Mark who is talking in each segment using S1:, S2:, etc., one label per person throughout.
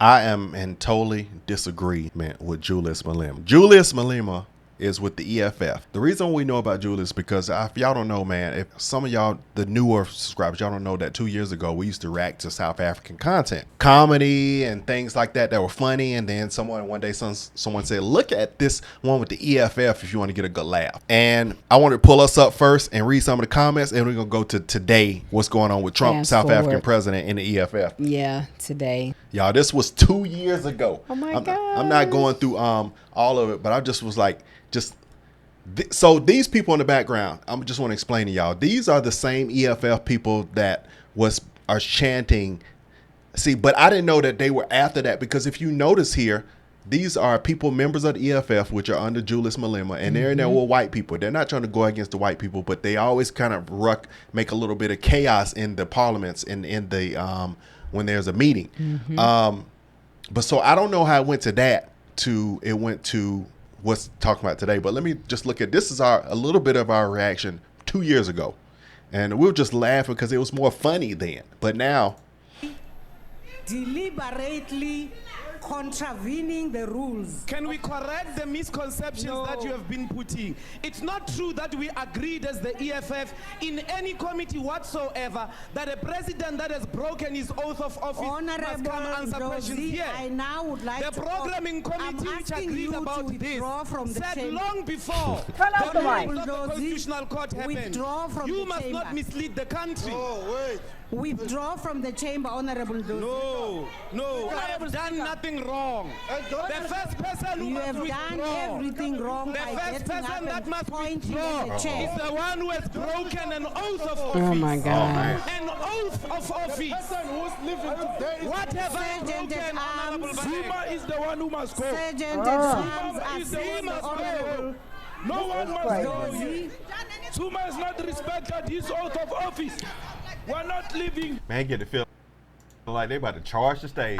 S1: I am in totally disagreement with Julius Malema. Julius Malema is with the EFF. The reason we know about Julius because if y'all don't know, man, if some of y'all, the newer subscribers, y'all don't know that 2 years ago we used to react to South African content, comedy and things like that were funny. And then one day someone said, look at this one with the EFF if you want to get a good laugh. And I want to pull us up first and read some of the comments, and we're gonna go to today. What's going on with Trump, South African president, and the EFF?
S2: Yeah, today.
S1: Y'all, this was 2 years ago.
S2: Oh my God!
S1: I'm not going through all of it, but I just was like. So these people in the background, I just want to explain to y'all, these are the same EFF people that are chanting. See, but I didn't know that they were after that, because if you notice here, these are people, members of the EFF, which are under Julius Malema, and they're in there with white people. They're not trying to go against the white people, but they always kind of make a little bit of chaos in the parliaments in the when there's a meeting. But so I don't know how it went to that. It went to what's talking about today, but let me just look at this is a little bit of our reaction 2 years ago, and we were just laughing because it was more funny then. But now,
S3: deliberately contravening the rules.
S4: Can we correct the misconceptions that you have been putting? It's not true that we agreed as the EFF in any committee whatsoever that a president that has broken his oath of office must come answer questions here.
S3: I now would like
S4: the programming committee which agreed about this said long before the ruling of the Constitutional Court happened. You must not mislead the country.
S5: Oh, wait.
S3: Withdraw from the chamber, Honorable Dozie.
S4: No, I have done nothing wrong. The first person who must withdraw.
S3: You have done everything wrong.
S4: The first person that must withdraw
S3: is
S4: the one who has broken an oth of office.
S2: Oh my God.
S4: An oath of office. What have I broken, Honorable
S5: Zuma is the one who must go.
S3: Sergeant at Arms are
S5: is the
S3: saying,
S5: one must
S3: Honorable
S5: go. No one must go. Zuma has not respected his oath of office. We're not leaving.
S1: man, get the feel like they about to charge the stage.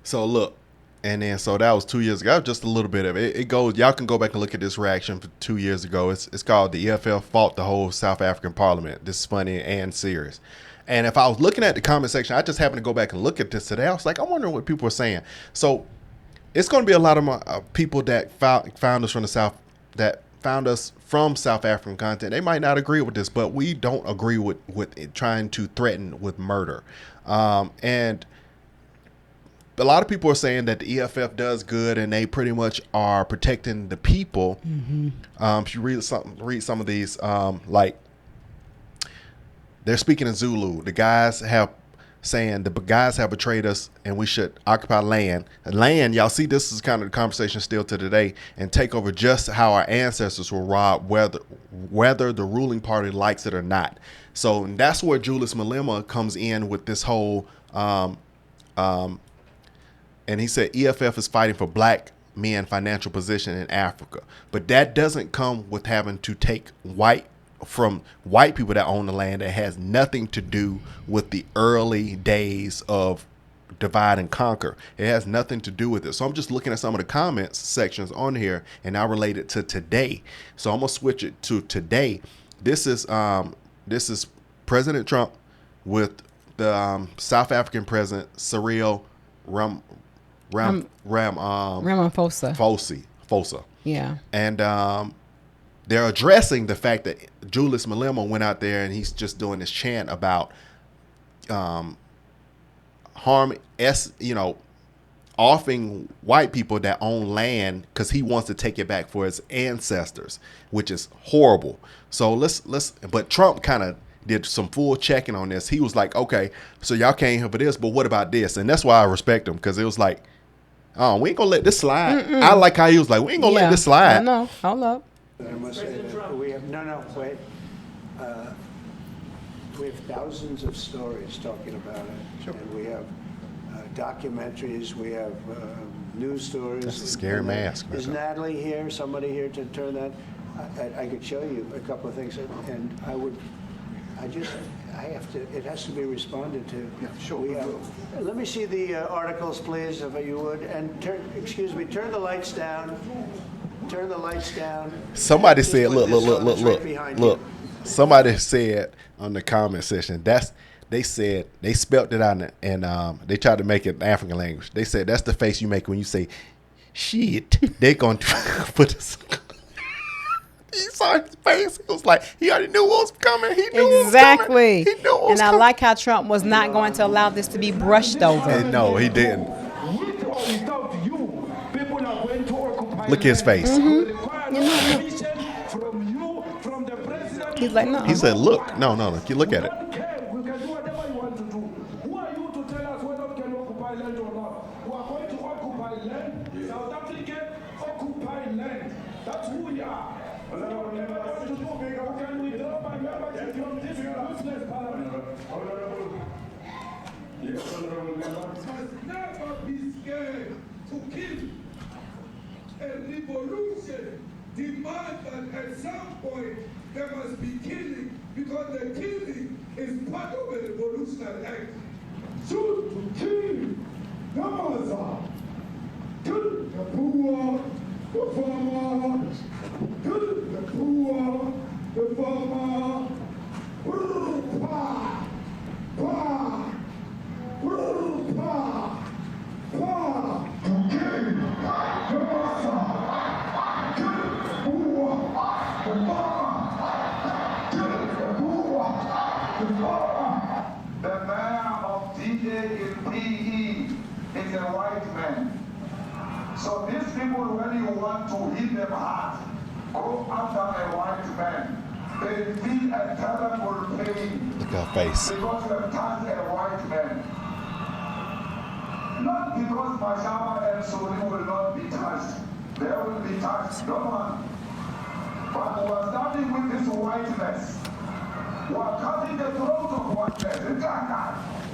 S1: So look, and then so that was 2 years ago. Just a little bit of it. It goes. Y'all can go back and look at this reaction for 2 years ago. It's called the EFF fought the whole South African Parliament. This is funny and serious. And if I was looking at the comment section, I just happened to go back and look at this today. I was like, I'm wondering what people are saying. So it's going to be a lot of people that found us from the South, that found us from South African content. They might not agree with this, but we don't agree with it trying to threaten with murder. And a lot of people are saying that the EFF does good and they pretty much are protecting the people. If you read some of these, like they're speaking in Zulu. The guys have betrayed us and we should occupy land. Y'all see, this is kind of the conversation still to today, and take over just how our ancestors were robbed, whether the ruling party likes it or not. So that's where Julius Malema comes in with this whole, and he said EFF is fighting for black men financial position in Africa. But that doesn't come with having to take from white people that own the land. That has nothing to do with the early days of divide and conquer. It has nothing to do with it. So I'm just looking at some of the comments sections on here, and I relate it to today. So I'm gonna switch it to today. This is President Trump with the South African President Cyril Ramaphosa.
S2: Yeah.
S1: And they're addressing the fact that Julius Malema went out there and he's just doing this chant about offing white people that own land because he wants to take it back for his ancestors, which is horrible. So but Trump kind of did some full checking on this. He was like, okay, so y'all came here for this, but what about this? And that's why I respect him, because it was like, oh, we ain't gonna let this slide. I like how he was like, we ain't gonna let this slide.
S2: I know. Hold up.
S6: I must say that we have, wait. We have thousands of stories talking about it. Sure. And we have documentaries, we have news stories.
S1: That's a scary mask.
S6: Is Natalie here, somebody here to turn that? I could show you a couple of things, and I have to, it has to be responded to. Yeah, sure. Let me see the articles, please, if you would, and turn the lights down. Turn the lights down.
S1: Somebody said, look. Somebody said on the comment section, that's They said they spelt it out and they tried to make it in African language. They said that's the face you make when you say shit. They gonna put this. He saw his face. It was like he already knew what was coming. He knew
S2: exactly.
S1: What was coming. He knew what was
S2: and I
S1: coming.
S2: like how Trump was not going to allow this to be brushed over.
S1: And no, he didn't.
S5: With or without you, people are going to occupy.
S1: Look at his face.
S5: From you, from the president.
S2: He's like, no.
S1: He said, "Look, no. Look at it."
S5: We can do whatever you want to do. Who are you to tell us whether we can occupy land or not? We are going to occupy land. South African occupy land. That's who we are. Can we drop my membership from this useless parliament? Yes, honorable member. Must never be scared to kill. A revolution demands that at some point there must be killing, because the killing is part of a revolutionary act. Shoot to kill the mother, kill the poor, the farmer, kill the poor, the farmer. Pa, pa, pa, pa, to kill the mother, kill the poor, the farmer. The mayor of DA in PE is a white man. So these people, when you want to hit them hard, go after a white man. They feel a terrible pain.
S1: Look at her face.
S5: Because you have touched a white man. Not because Mashaba and Soli will not be touched. They will be touched, no one. But we are starting with this whiteness. We are cutting the throat of whiteness.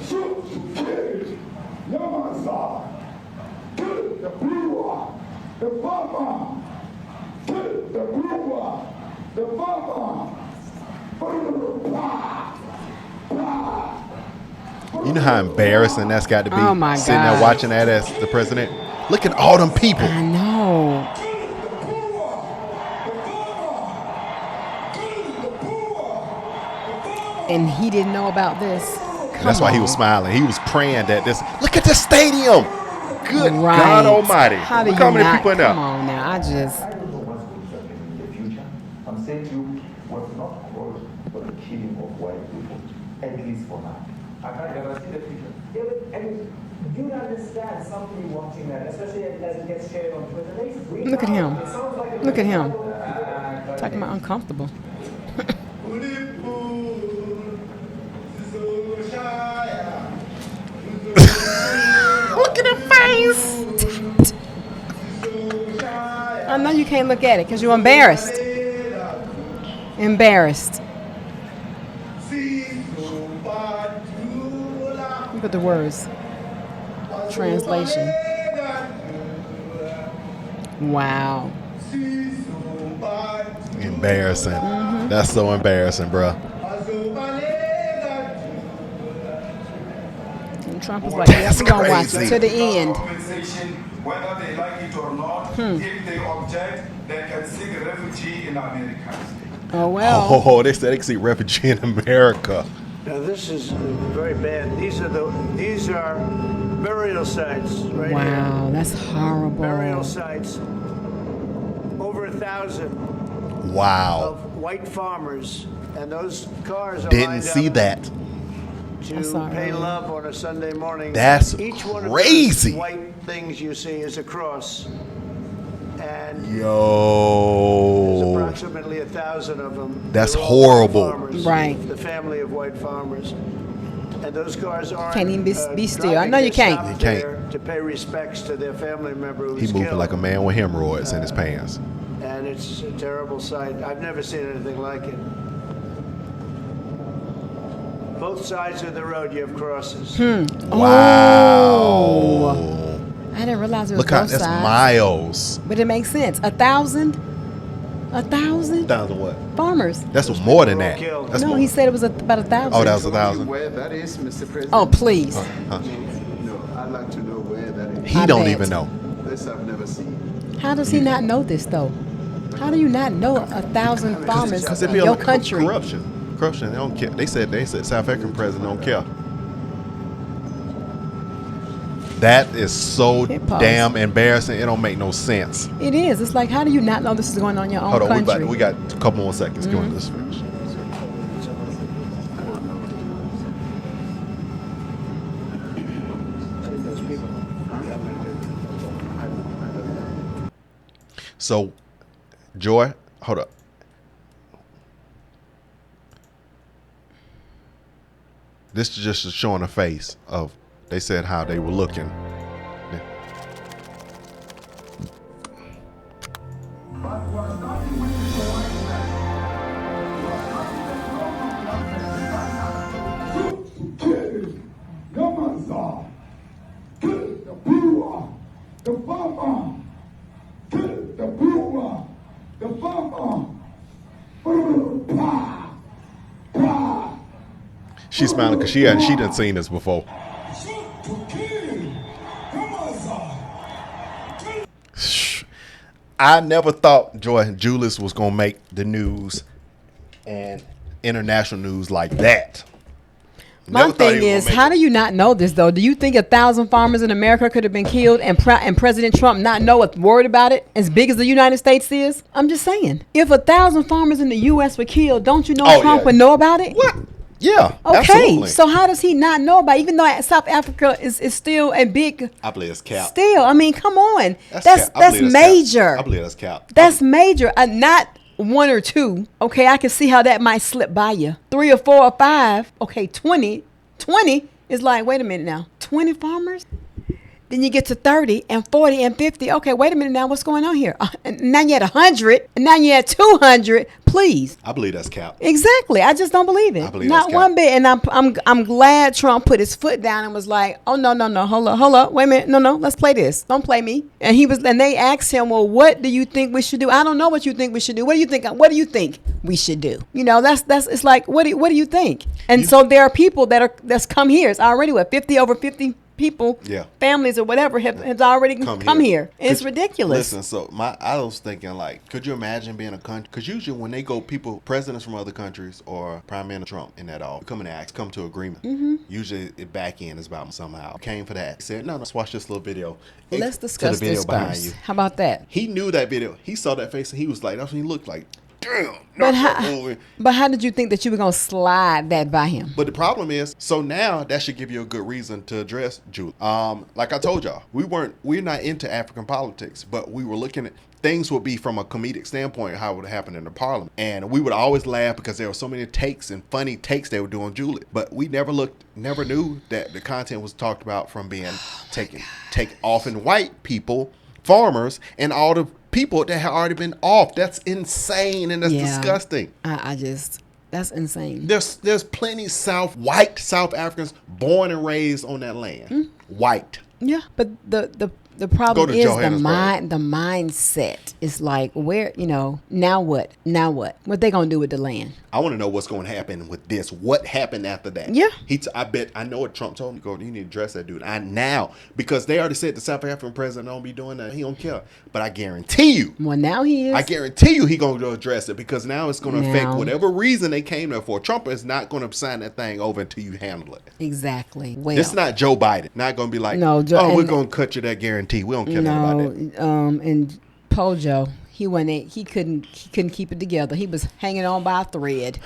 S5: Shoot to kill Yamasa. Kill the brewer, the farmer. Kill the brewer, the farmer.
S1: You know how embarrassing that's got to be?
S2: Oh my
S1: sitting there
S2: God.
S1: watching that as the president. Look at all them people.
S2: I know. And he didn't know about this.
S1: That's why he was smiling. He was praying that this. Look at this stadium. Good
S2: Right.
S1: God Almighty.
S2: How do
S1: Look
S2: you
S1: how many
S2: not?
S1: people in there.
S2: Come on now. I just.
S7: I don't know what's going to happen in the future. I'm saying to you, was not called for the killing of white people, at least for now. I can't guarantee the future.
S8: Yeah, but, I mean, you understand somebody watching that, especially as it gets shared on Twitter. They freak
S2: Look at
S8: out.
S2: him.
S8: It sounds like
S2: Look at him.
S8: a-
S2: Talking about uncomfortable. Look at her face. I know you can't look at it because you're embarrassed. Embarrassed. Look at the words. Translation. Wow.
S1: Embarrassing. That's so embarrassing, bruh.
S2: And Trump was like, yes, we're going to watch it
S1: crazy.
S2: to the end.
S5: Whether they like it or not, if they object, they can seek refugee in America.
S2: Oh, well.
S1: Oh, they said they can see refugee in America.
S6: Now this is very bad. These are burial sites right here.
S2: Wow, that's horrible.
S6: Burial sites. Over 1,000
S1: Wow.
S6: of white farmers, and those cars are
S1: Didn't
S6: lined
S1: see
S6: up
S1: that.
S2: I saw
S6: to
S2: it
S6: pay
S2: earlier.
S6: love on a Sunday morning.
S1: That's
S6: Each one
S1: crazy.
S6: of those white things you see is a cross, and there's
S1: Yo.
S6: approximately 1,000 of them.
S1: That's
S6: They're all white
S1: horrible.
S6: farmers,
S2: Right.
S6: The family of white farmers, and those cars aren't.
S2: Can't even be still. I
S6: driving.
S2: know you
S6: They
S2: can't.
S6: stop
S1: You can't.
S6: there to pay respects to their family member who's
S1: He moving
S6: killed.
S1: like a man with hemorrhoids in his pants.
S6: And it's a terrible sight. I've never seen anything like it. Both sides of the road, you have crosses.
S1: Wow.
S2: I didn't realize it was
S1: Look how
S2: both
S1: that's
S2: sides.
S1: miles.
S2: But it makes sense. 1,000? 1,000
S1: 1,000 what?
S2: farmers.
S1: That's more than that.
S6: Killed.
S1: That's
S2: No,
S1: more.
S2: he said it was about 1,000.
S1: Oh, that was 1,000.
S9: Where that is, Mr. President?
S2: Oh, please.
S9: No, I'd like to know where that is.
S1: He
S2: I
S1: don't
S2: bet.
S1: even know.
S9: This I've never seen.
S2: How does he not know this, though? How do you not know 1,000 farmers
S1: Because it'd
S2: in
S1: be
S2: your
S1: like
S2: country?
S1: corruption. corruption. They don't care. They said South African president don't care. That is so damn embarrassing. It don't make no sense.
S2: It is. It's like, how do you not know this is going on in your own country?
S1: Hold on, we got a couple more seconds. Go on, let's finish. So, Joy, hold up. This is just showing a face of, they said how they were looking. She's smiling because she done seen this before. I never thought Joy Julius was gonna make the news and international news like that.
S2: My thing is, how do you not know this though? Do you think 1,000 farmers in America could have been killed and President Trump not know a word about it? As big as the United States is, I'm just saying. If 1,000 farmers in the U.S. were killed, don't you know Trump would know about it?
S1: What? Yeah.
S2: Okay.
S1: Absolutely.
S2: So how does he not know about it? Even though South Africa is still a big.
S1: I believe it's cap.
S2: Still, I mean, come on. That's major.
S1: I believe that's cap.
S2: That's major. Not 1 or 2. Okay, I can see how that might slip by you. 3 or 4 or 5. Okay, 20. 20 is like, wait a minute now. 20 farmers? Then you get to 30 and 40 and 50. Okay, wait a minute now. What's going on here? Now you're at 100 and now you're at 200. Please.
S1: I believe that's cap.
S2: Exactly. I just don't believe it.
S1: I believe
S2: not
S1: that's
S2: one
S1: cap.
S2: bit. And I'm glad Trump put his foot down and was like, oh no, hold up, wait a minute, no, let's play this. Don't play me. And they asked him, well, what do you think we should do? I don't know what you think we should do. What do you think? What do you think we should do? You know, that's it's like, what do you think? And so there are people that's come here. It's already over 50 people, families or whatever have already come here. It's ridiculous.
S1: Listen, so I was thinking, like, could you imagine being a country? Because usually when they go, presidents from other countries or Prime Minister Trump and that all come to agreement. Mm-hmm. Usually it back end is about somehow came for that. He said, no, let's watch this little video.
S2: Let's discuss this first. How about that?
S1: He knew that video. He saw that face and he was like, that's what he looked like. Damn.
S2: But how did you think that you were going to slide that by him?
S1: But the problem is, so now that should give you a good reason to address Julie. Like I told y'all, we're not into African politics, but we were looking at things would be from a comedic standpoint how it would happen in the parliament. And we would always laugh because there were so many takes and funny takes they were doing Julie. But we never knew that the content was talked about from being take often white people, farmers, and all the people that have already been off. That's insane and that's disgusting.
S2: That's insane.
S1: There's plenty white South Africans born and raised on that land. White.
S2: Yeah, but the problem is the mindset is like, where, now what? What they gonna do with the land?
S1: I want to know what's going to happen with this. What happened after that?
S2: Yeah.
S1: I know what Trump told him. You need to address that dude. Because they already said the South African president don't be doing that. He don't care. But I guarantee you.
S2: Well, now he is.
S1: I guarantee you he going to address it because now it's going to affect whatever reason they came there for. Trump is not going to sign that thing over until you handle it.
S2: Exactly. Well,
S1: this is not Joe Biden. Not going to be like, we're going to cut you that guarantee. We don't care about that.
S2: And Pojo, he couldn't keep it together. He was hanging on by a thread,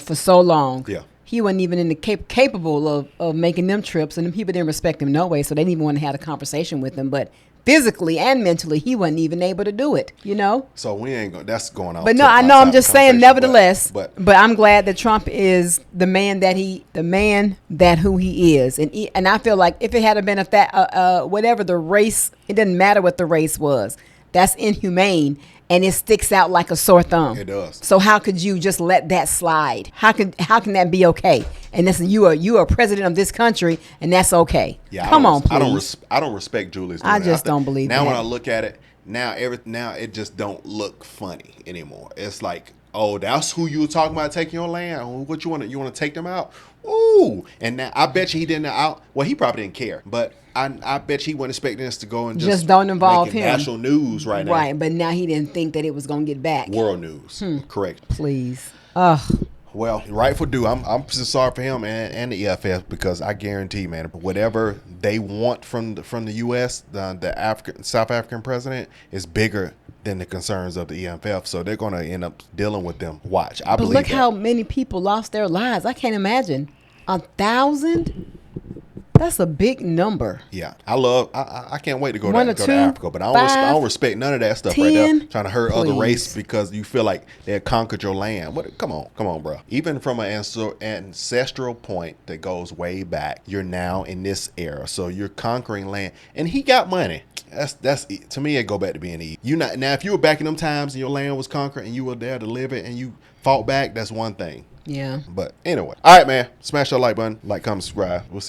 S2: for so long.
S1: Yeah.
S2: He wasn't even capable of making them trips, and them people didn't respect him no way, so they didn't even want to have a conversation with him. But physically and mentally, he wasn't even able to do it,
S1: So we ain't going. That's going on.
S2: But no, I know. I'm just saying. Nevertheless, but I'm glad that Trump is the man that who he is, and I feel like if it had been whatever the race, it doesn't matter what the race was. That's inhumane, and it sticks out like a sore thumb.
S1: It does.
S2: So how could you just let that slide? How can that be okay? And listen, you are president of this country, and that's okay.
S1: Yeah,
S2: come on, please.
S1: I don't respect Julius.
S2: I just don't believe
S1: now
S2: that.
S1: When I look at it, now it just don't look funny anymore. It's like, oh, that's who you were talking about taking your land. What you want to take them out? Ooh, and now I bet you he didn't out. Well, he probably didn't care, but I bet you he wasn't expecting us to go and just
S2: don't involve him.
S1: National news right now.
S2: Right, but now he didn't think that it was going to get back.
S1: World news, correct?
S2: Please, ugh.
S1: Well, rightful due. I'm just sorry for him and the EFF, because I guarantee, man, whatever they want from the U.S., the South African president is bigger than the concerns of the EFF. So they're going to end up dealing with them. Watch. I believe.
S2: But look how many people lost their lives. I can't imagine. 1,000. That's a big number.
S1: Yeah, I can't wait to go to Africa, but I don't respect none of that stuff
S2: 10,
S1: right there. Trying to hurt other
S2: please.
S1: race because you feel like they had conquered your land. Come on, bro. Even from an ancestral point that goes way back, you're now in this era, so you're conquering land, and he got money. That's to me. It go back to being easy. Now, if you were back in them times and your land was conquered and you were there to live it and you fought back, that's one thing.
S2: Yeah.
S1: But anyway, all right, man. Smash that like button, comment, subscribe. We'll see.